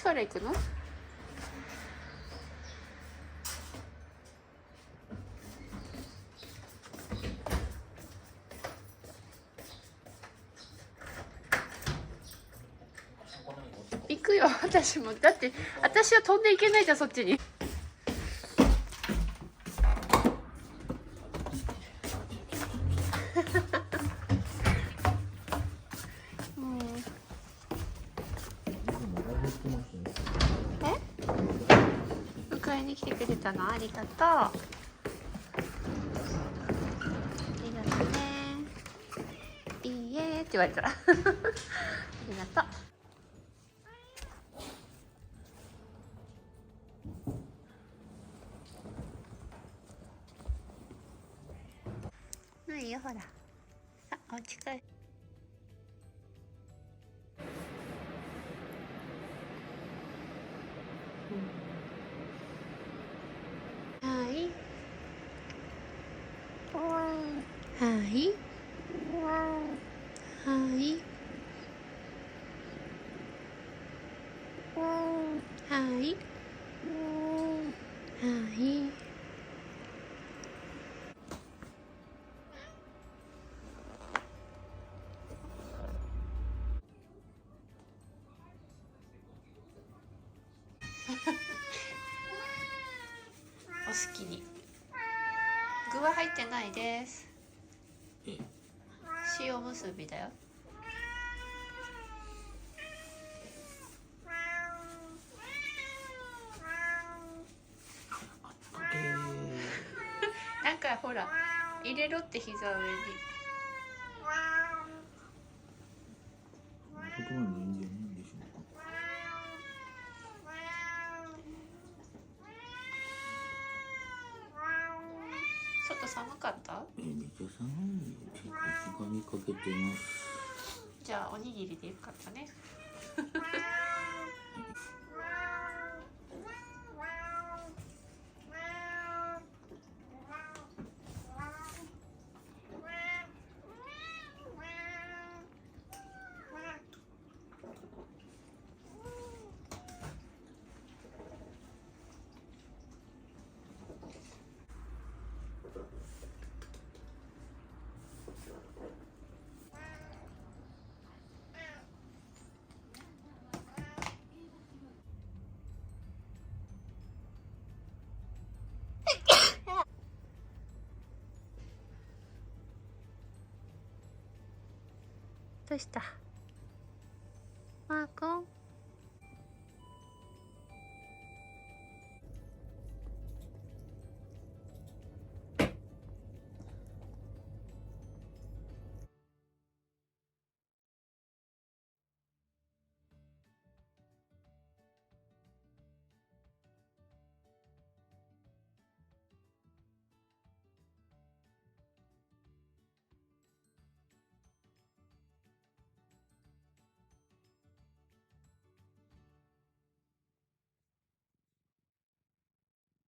から行くの？行くよ、私も。だって私は飛んでいけないじゃん、そっちに。迎えに来てくれたのありがとう。ありがとうね。いいえって言われた。ありがとう。ないよ、ほら。あ、お家帰る。はい。はい。はい。はい。はい。お好きに。具は入ってないです。塩むすびだよ。なんかほら入れろって膝上に。言葉の意味は何でしょうか。外寒かった？めっちゃ寒い。結構時間にかけてます。じゃあおにぎりでよかったね。どうした？マー君。